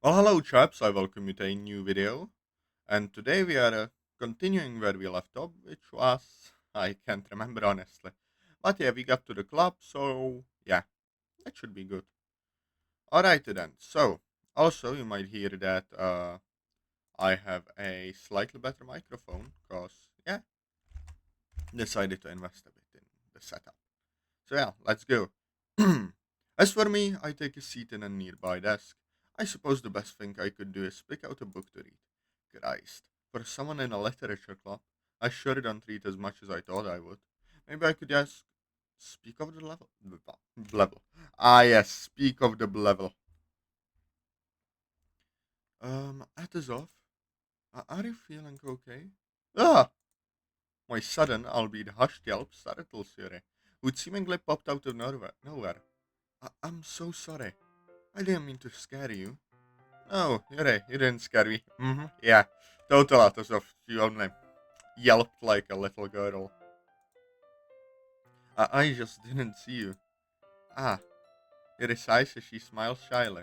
Well, hello chaps, I welcome you to a new video, and today we are continuing where we left off, which was, I can't remember honestly. But yeah, we got to the club, so yeah, that should be good. Alrighty then, so, also you might hear that I have a slightly better microphone, cause yeah, decided to invest a bit in the setup. So yeah, let's go. As for me, I take a seat in a nearby desk. I suppose the best thing I could do is pick out a book to read. Christ, for someone in a literature club, I sure don't read as much as I thought I would. Maybe I could just speak of the level. Level. Ah yes, speak of the level. Atazoth, are you feeling okay? Ah! My sudden, albeit hushed yelp startled Yuri, who seemingly popped out of nowhere. I'm so sorry. I didn't mean to scare you. No, Yuri, you didn't scare me. Yeah. Total Atazoth, you only yelped like a little girl. I just didn't see you. Ah, Yuri sighs as she smiles shyly.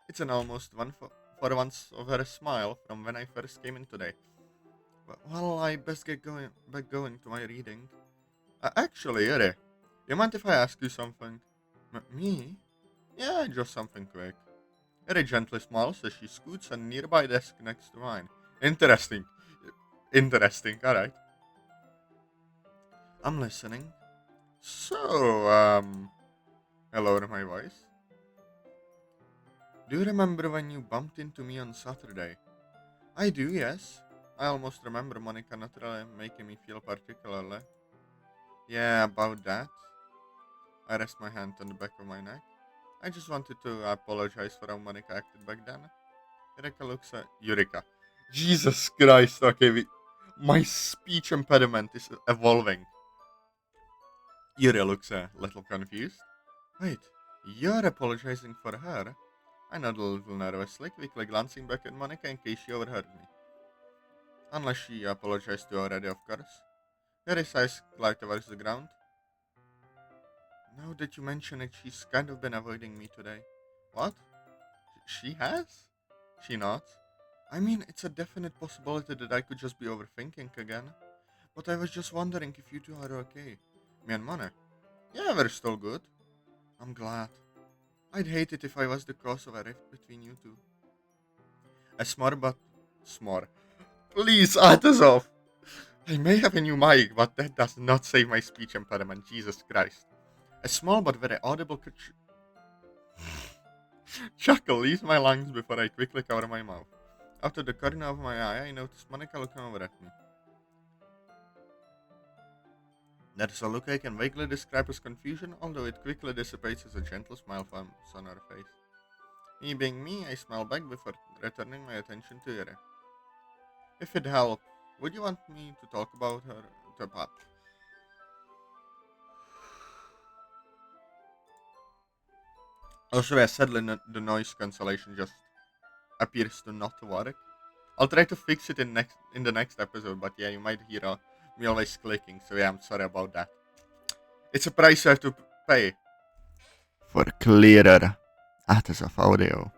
It's an almost one for once of her smile from when I first came in today. Well, I best get back going to my reading. Actually, Yuri, do you mind if I ask you something? Me? Yeah, just something quick. Yuri gently smiles as she scoots a nearby desk next to mine. Interesting. Interesting, alright. I'm listening. So, I lower my voice. Do you remember when you bumped into me on Saturday? I do, yes. I almost remember Monika not really making me feel particularly. Yeah, about that. I rest my hand on the back of my neck. I just wanted to apologize for how Monika acted back then. Eureka looks at Eureka. Jesus Christ, okay, my speech impediment is evolving. Yuri looks a little confused. Wait, you're apologizing for her? I nodded a little nervously, quickly glancing back at Monica in case she overheard me. Unless she apologized to already, of course. Yuri's eyes glide towards the ground. Now that you mention it, she's kind of been avoiding me today. What? She has? She nods. I mean, it's a definite possibility that I could just be overthinking again. But I was just wondering if you two are okay. Me and Mona. Yeah, we're still good. I'm glad. I'd hate it if I was the cause of a rift between you two. A smart but smart. Please, Atazoth! I may have a new mic, but that does not save my speech impediment, Jesus Christ. A small but very audible chuckle leaves my lungs before I quickly cover my mouth. Out of the corner of my eye, I notice Monica looking over at me. That is a look I can vaguely describe as confusion, although it quickly dissipates as a gentle smile forms on her face. Me being me, I smile back before returning my attention to Yuri. If it helped, would you want me to talk about her to Pat? Also, as sadly, the noise cancellation just appears to not work. I'll try to fix it in the next episode, but yeah, you might hear me always clicking, so yeah, I'm sorry about that. It's a price I have to pay for clearer access of audio.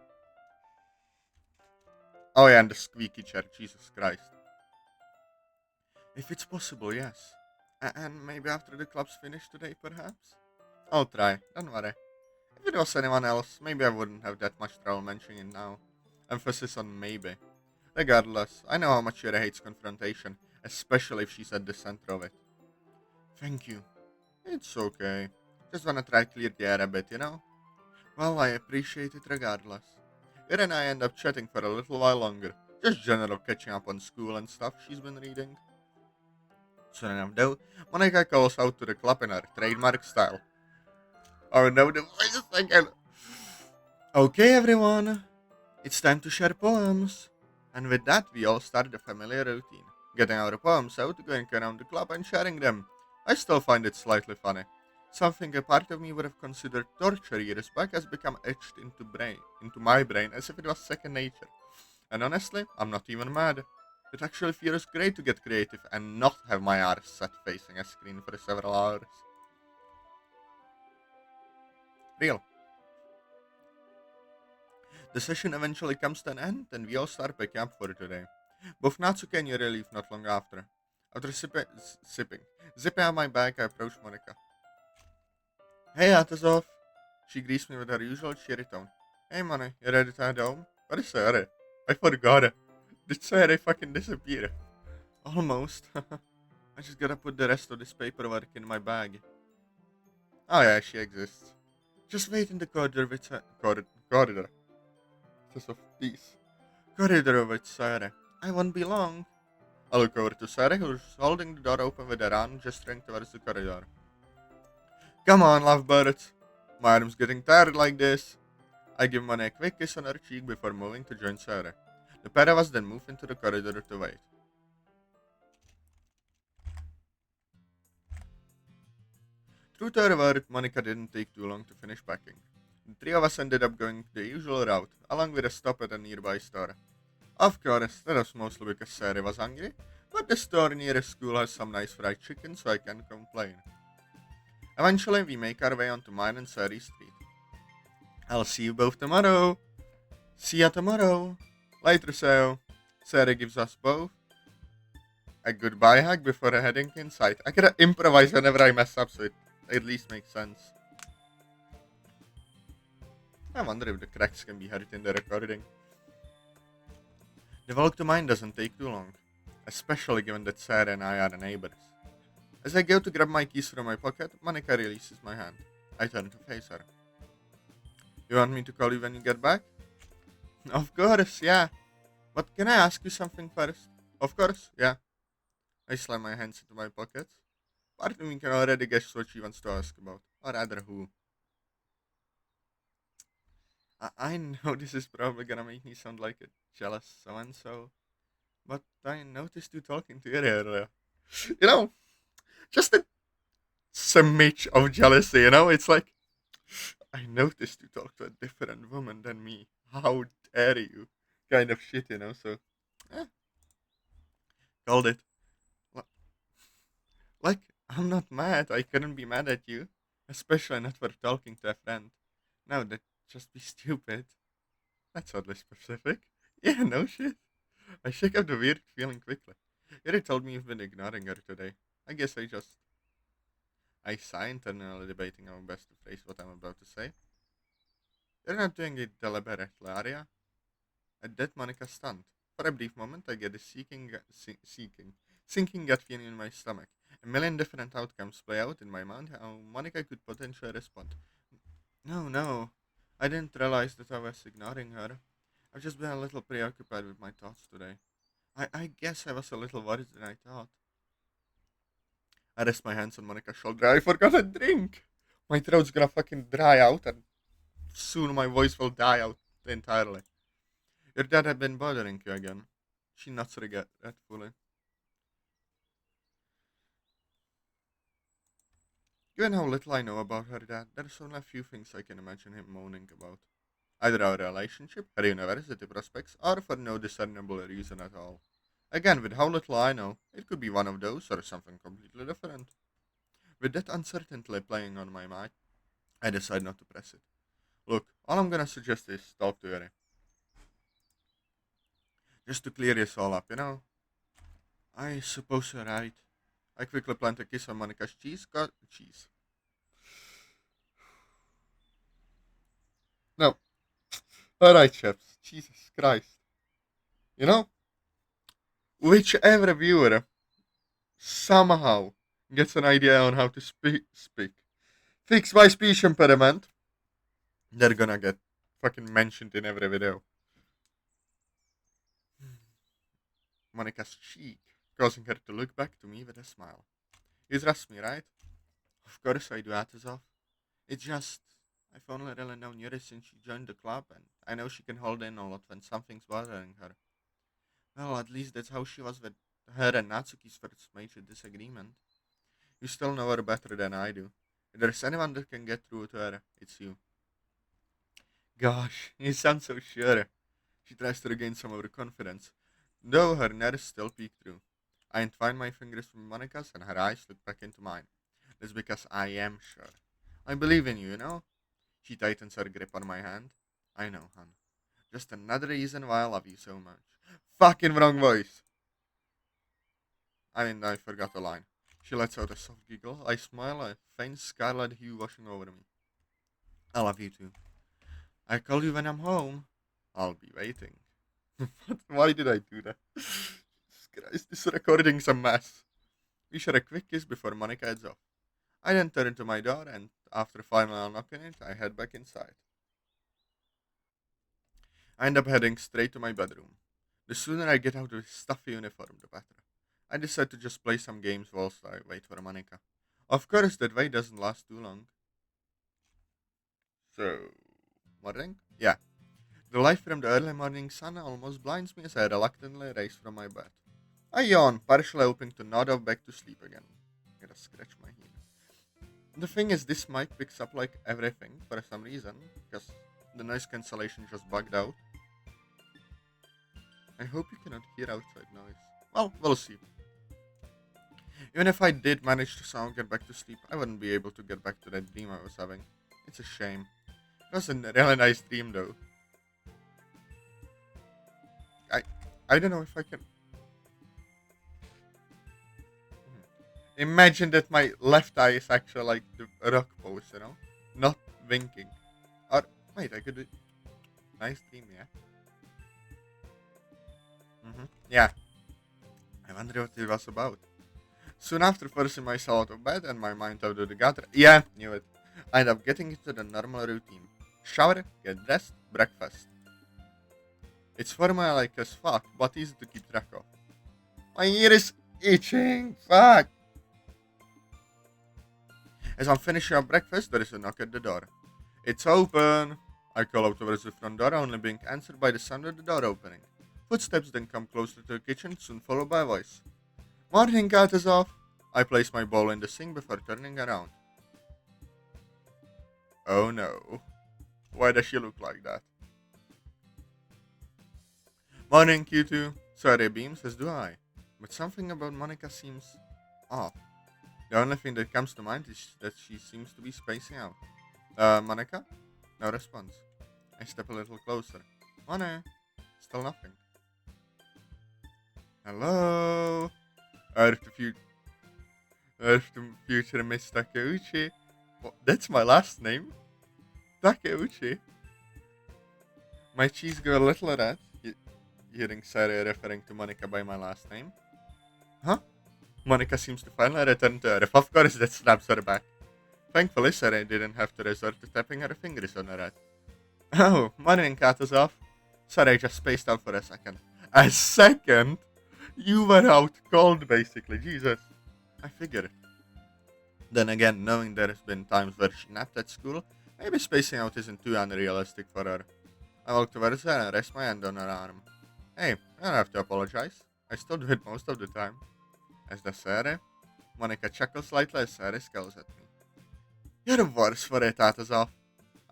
Oh yeah, and the squeaky chair, Jesus Christ. If it's possible, yes. And maybe after the club's finished today, perhaps? I'll try, don't worry. If it was anyone else, maybe I wouldn't have that much trouble mentioning it now. Emphasis on maybe. Regardless, I know how much Yuri hates confrontation, especially if she's at the center of it. Thank you. It's okay. Just wanna try to clear the air a bit, you know? Well, I appreciate it regardless. Yuri and I end up chatting for a little while longer. Just general catching up on school and stuff she's been reading. Soon enough though, Monika calls out to the club in her trademark style. Oh no, the voice again! Okay everyone, it's time to share poems. And with that, we all start the familiar routine, getting our poems out, going around the club and sharing them. I still find it slightly funny. Something a part of me would have considered torture years back has become etched into my brain as if it was second nature. And honestly, I'm not even mad. It actually feels great to get creative and not have my arse set facing a screen for several hours. Real. The session eventually comes to an end, and we all start picking up for today. Both Natsuki and Yuri leave not long after. After zipping out my bag, I approach Monika. Hey, Atazoth. She greets me with her usual cheery tone. Hey, money, you ready to head home? What is Sarah? I forgot it. Did Sarah fucking disappear? Almost. I just gotta put the rest of this paperwork in my bag. Oh yeah, she exists. Just wait in the corridor with corridor. Just of peace. Corridor with Sarah. I won't be long. I look over to Sarah, who's holding the door open with her arm, gesturing towards the corridor. Come on, lovebirds. My arm's getting tired like this. I give Money a quick kiss on her cheek before moving to join Sarah. The pair of us then move into the corridor to wait. True to her word, Monika didn't take too long to finish packing. The three of us ended up going the usual route, along with a stop at a nearby store. Of course, that was mostly because Sarah was hungry, but the store near the school has some nice fried chicken, so I can't complain. Eventually, we make our way onto mine and Sarah's street. I'll see you both tomorrow. See ya tomorrow. Later, so. Sarah gives us both a goodbye hug before heading inside. I gotta improvise whenever I mess up, so it at least makes sense. I wonder if the cracks can be heard in the recording. The walk to mine doesn't take too long, especially given that Sarah and I are neighbors. As I go to grab my keys from my pocket, Monika releases my hand. I turn to face her. You want me to call you when you get back? Of course, yeah. But can I ask you something first? Of course, yeah. I slam my hands into my pockets. Part of me can already guess what she wants to ask about, or rather who. I know this is probably gonna make me sound like a jealous so-and-so, but I noticed you talking to her earlier. You know, just a smidge of jealousy, it's like, I noticed you talk to a different woman than me. How dare you? Kind of shit, so, eh, called it. Li- Like, I'm not mad. I couldn't be mad at you. Especially not for talking to a friend. No, that'd just be stupid. That's oddly specific. Yeah, no shit. I shake up the weird feeling quickly. Yuri told me you've been ignoring her today. I guess I sigh internally debating how best to phrase what I'm about to say. You're not doing it deliberately, are ya? At that, Monika stunned. For a brief moment, I get a sinking gut feeling in my stomach. A million different outcomes play out in my mind how Monika could potentially respond. No, no. I didn't realize that I was ignoring her. I've just been a little preoccupied with my thoughts today. I guess I was a little worried than I thought. I rest my hands on Monika's shoulder. I forgot a drink! My throat's gonna fucking dry out and soon my voice will die out entirely. Your dad had been bothering you again. She nods regretfully. Given how little I know about her dad, there's only a few things I can imagine him moaning about. Either our relationship, her university prospects, or for no discernible reason at all. Again, with how little I know, it could be one of those or something completely different. With that uncertainty playing on my mind, I decide not to press it. Look, all I'm gonna suggest is talk to Yuri. Just to clear this all up. I suppose you're right. I quickly plant a kiss on Monika's cheese. No. Alright, chaps. Jesus Christ. You know, whichever viewer somehow gets an idea on how to speak, fix my speech impediment, they're gonna get fucking mentioned in every video. Monika's cheek, causing her to look back to me with a smile. You trust me, right? Of course I do, Atazoth. It's just, I've only really known Yuri since she joined the club, and I know she can hold in a lot when something's bothering her. Well, at least that's how she was with her and Natsuki's first major disagreement. You still know her better than I do. If there's anyone that can get through to her, it's you. Gosh, you sound so sure. She tries to regain some of her confidence, though her nerves still peek through. I entwine my fingers from Monika's and her eyes look back into mine. That's because I am sure. I believe in you, you know? She tightens her grip on my hand. I know, hon. Just another reason why I love you so much. Fucking wrong voice. I forgot a line. She lets out a soft giggle. I smile, a faint scarlet hue washing over me. I love you too. I call you when I'm home. I'll be waiting. Why did I do that? Jesus Christ, this recording's a mess. We share a quick kiss before Monika heads off. I then turn to my door, and after finally unlocking it, I head back inside. I end up heading straight to my bedroom. The sooner I get out of this stuffy uniform, the better. I decide to just play some games whilst I wait for Monika. Of course, that wait doesn't last too long. So, morning? Yeah. The light from the early morning sun almost blinds me as I reluctantly rise from my bed. I yawn, partially hoping to nod off back to sleep again. I gotta scratch my head. The thing is, this mic picks up like everything for some reason, because the noise cancellation just bugged out. I hope you cannot hear outside noise. Well, we'll see. Even if I did manage to somehow get back to sleep, I wouldn't be able to get back to that dream I was having. It's a shame. It was a really nice dream though. I don't know if I can... Imagine that my left eye is actually like the rock pose, you know? Not winking. Or, wait, I could do... Nice dream, yeah? Yeah. I wonder what it was about. Soon after forcing myself out of bed and my mind out of the gutter, yeah, knew it, I end up getting into the normal routine. Shower, get dressed, breakfast. It's formal like as fuck, but easy to keep track of. My ear is itching, fuck! As I'm finishing up breakfast, there is a knock at the door. It's open! I call out towards the front door, only being answered by the sound of the door opening. Footsteps then come closer to the kitchen, soon followed by a voice. Morning, Atazoth! I place my bowl in the sink before turning around. Oh no. Why does she look like that? Morning, Q2. Sorry, beams, as do I. But something about Monika seems off. The only thing that comes to mind is that she seems to be spacing out. Monika? No response. I step a little closer. Mona? Still nothing. Hello? Earth the future Miss Takeuchi. What, that's my last name? Takeuchi? My cheeks go a little red, hearing Sarah referring to Monika by my last name. Huh? Monika seems to finally return to Earth. Of course, that snaps her back. Thankfully, Sarah didn't have to resort to tapping her fingers on her head. Oh, morning, Atazoth. Sorry, I just spaced out for a second. A second? You were out cold, basically. Jesus. I figured. Then again, knowing there has been times where she napped at school, maybe spacing out isn't too unrealistic for her. I walk towards her and rest my hand on her arm. Hey, you don't have to apologize. I still do it most of the time. As does Sarah. Monika chuckles slightly as Sarah scowls at me. You're worse for it, Atazoth.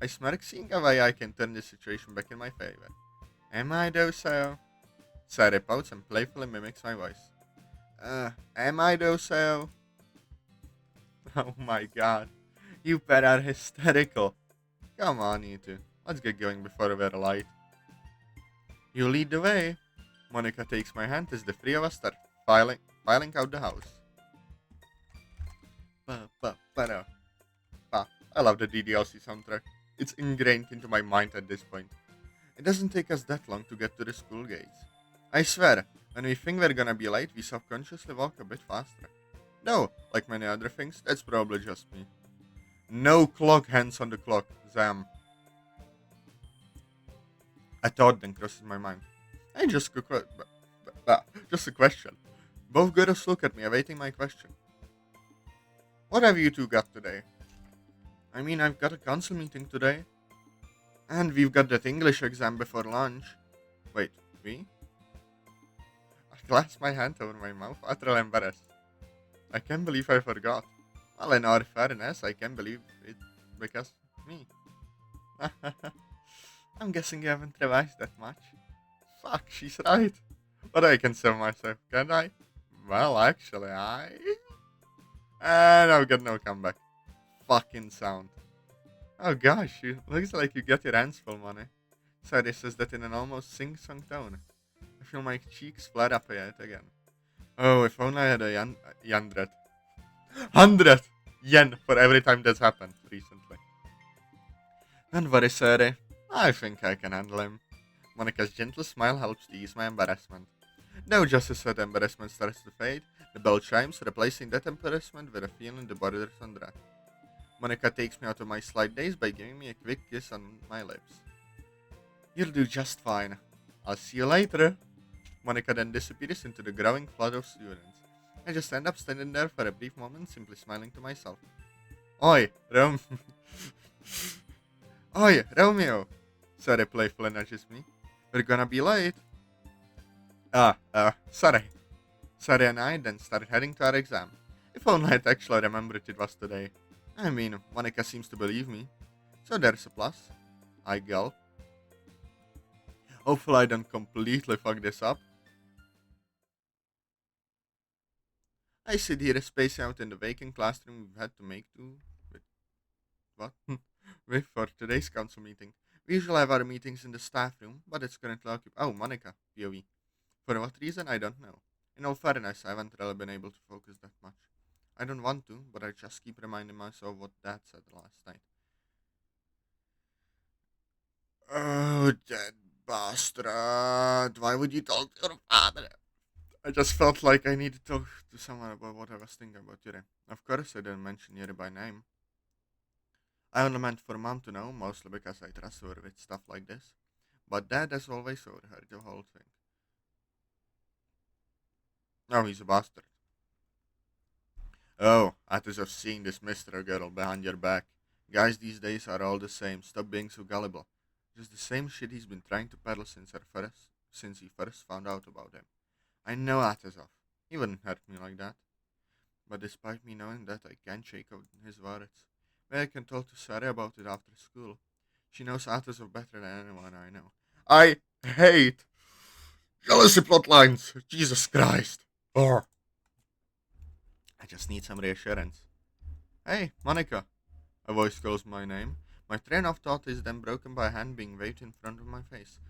I smirk, seeing a way I can turn the situation back in my favor. Am I though so? Sarah pouts and playfully mimics my voice. Am I though so? Oh my god. You bet are hysterical. Come on, you two. Let's get going before we're late. You lead the way. Monika takes my hand as the three of us start filing out the house. I love the DDLC soundtrack. It's ingrained into my mind at this point. It doesn't take us that long to get to the school gates. I swear, when we think we're gonna be late, we subconsciously walk a bit faster. No, like many other things, that's probably just me. No clock hands on the clock, Zam. A thought then crosses my mind. Hey, just a question. Both girls look at me, awaiting my question. What have you two got today? I mean, I've got a council meeting today. And we've got that English exam before lunch. Wait, we? I clasp my hand over my mouth, utterly embarrassed. I can't believe I forgot. Well, in all fairness, I can't believe it because me. I'm guessing you haven't revised that much. Fuck, she's right. But I can save myself, can't I? Well, actually, And I've got no comeback. Fucking sound. Oh gosh, looks like you got your hands full, money. Sadie says that in an almost sing-song tone. I feel my cheeks flare up yet again. Oh, if only I had a hundred yen for every time that's happened recently. Don't worry, Sadie. I think I can handle him. Monika's gentle smile helps to ease my embarrassment. Now, just as that embarrassment starts to fade, the bell chimes, replacing that embarrassment with a feeling that borders on dread. Monika takes me out of my slight daze by giving me a quick kiss on my lips. You'll do just fine. I'll see you later. Monika then disappears into the growing flood of students. I just end up standing there for a brief moment, simply smiling to myself. Oi, Oi, Romeo! Sarah playfully nudges me. We're gonna be late. Sorry. Sarah and I then start heading to our exam. If only I'd actually remembered it was today. I mean, Monika seems to believe me. So there's a plus. I gulp. Hopefully I don't completely fuck this up. I sit here spacing out in the vacant classroom we've had to make do with. What? With for today's council meeting. We usually have our meetings in the staff room, but it's currently occupied. Oh, Monika, POV. For what reason, I don't know. In all fairness, I haven't really been able to focus that much. I don't want to, but I just keep reminding myself what Dad said last night. Oh, that bastard. Why would you talk to your father? I just felt like I needed to talk to someone about what I was thinking about Yuri. Of course, I didn't mention Yuri by name. I only meant for Mom to know, mostly because I trust her with stuff like this. But Dad has always overheard the whole thing. Oh, he's a bastard. Oh, Atazoth seeing this mystery girl behind your back. Guys these days are all the same. Stop being so gullible. Just the same shit he's been trying to peddle since he first found out about him. I know Atazoth. He wouldn't hurt me like that. But despite me knowing that, I can't shake out his words. Maybe I can talk to Sarah about it after school. She knows Atazoth better than anyone I know. I hate jealousy plotlines. Jesus Christ. Oh. I just need some reassurance. Hey, Monika. A voice calls my name. My train of thought is then broken by a hand being waved in front of my face.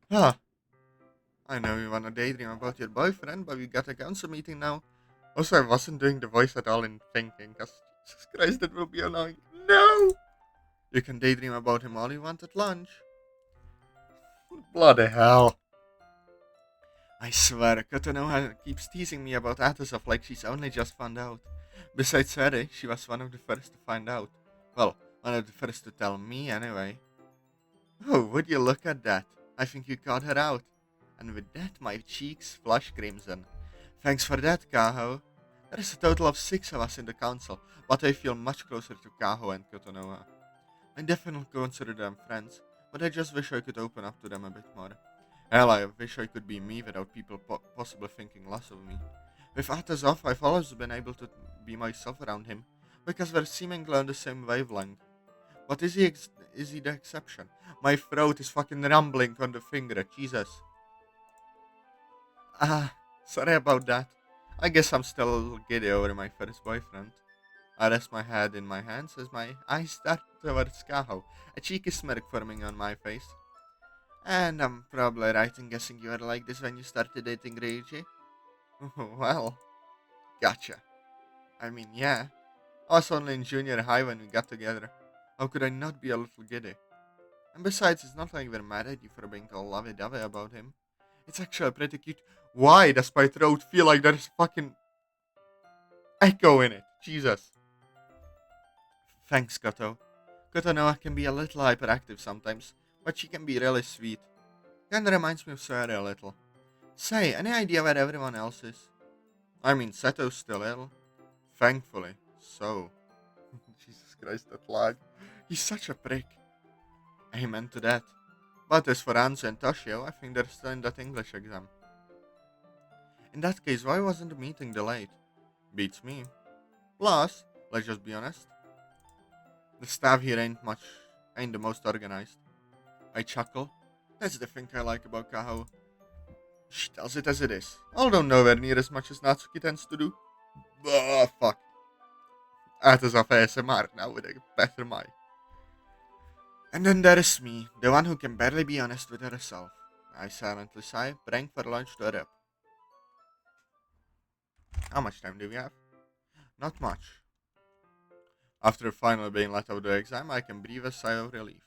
Ah. I know you wanna daydream about your boyfriend, but we got a council meeting now. Also, I wasn't doing the voice at all in thinking, cause Jesus Christ, that will be annoying. No! You can daydream about him all you want at lunch. Bloody hell. I swear, Kotonoha keeps teasing me about Atazoth like she's only just found out. Besides Sarah, she was one of the first to find out. Well, one of the first to tell me anyway. Oh, would you look at that? I think you caught her out. And with that, my cheeks flush crimson. Thanks for that, Kaho. There is a total of 6 of us in the council, but I feel much closer to Kaho and Kotonoha. I definitely consider them friends, but I just wish I could open up to them a bit more. Hell, I wish I could be me without people possibly thinking less of me. With Atazoth, I've always been able to be myself around him, because we're seemingly on the same wavelength. But is he the exception? My throat is fucking rumbling on the finger, Jesus. Sorry about that. I guess I'm still a little giddy over my first boyfriend. I rest my head in my hands as my eyes start towards Kaho, a cheeky smirk forming on my face. And I'm probably right in guessing you were like this when you started dating Reiji? Well, gotcha. I mean, yeah. I was only in junior high when we got together. How could I not be a little giddy? And besides, it's not like we're mad at you for being all lovey-dovey about him. It's actually pretty cute. Why does my throat feel like there's fucking echo in it? Jesus. Thanks, Koto. Kotonoha can be a little hyperactive sometimes, but she can be really sweet. Kinda reminds me of Sarah a little. Say, any idea where everyone else is? I mean, Seto's still ill. Thankfully. So. Jesus Christ, that lag. He's such a prick. Amen to that. But as for Anzu and Toshio, I think they're still in that English exam. In that case, why wasn't the meeting delayed? Beats me. Plus, let's just be honest, the staff here ain't the most organized. I chuckle. That's the thing I like about Kaho. She tells it as it is, although nowhere near as much as Natsuki tends to do. Oh, fuck. Atazoth ASMR now with a better mic. And then there is me, the one who can barely be honest with herself. I silently sigh, praying for lunch to arrive. How much time do we have? Not much. After finally being let out of the exam, I can breathe a sigh of relief.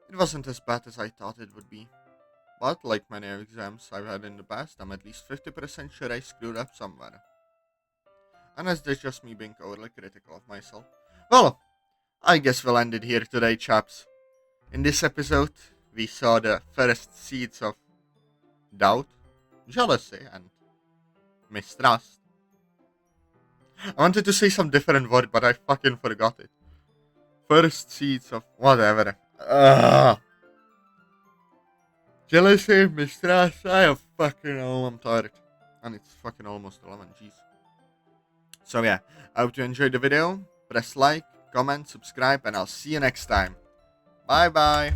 It wasn't as bad as I thought it would be. But, like many exams I've had in the past, I'm at least 50% sure I screwed up somewhere. Unless that's just me being overly critical of myself. Well, I guess we'll end it here today, chaps. In this episode, we saw the first seeds of doubt, jealousy, and mistrust. I wanted to say some different word, but I fucking forgot it. First seeds of whatever. Jealousy, mistrust, I have fucking hell, I'm tired. And it's fucking almost 11, jeez. So yeah, I hope you enjoyed the video. Press like, comment, subscribe, and I'll see you next time. Bye bye.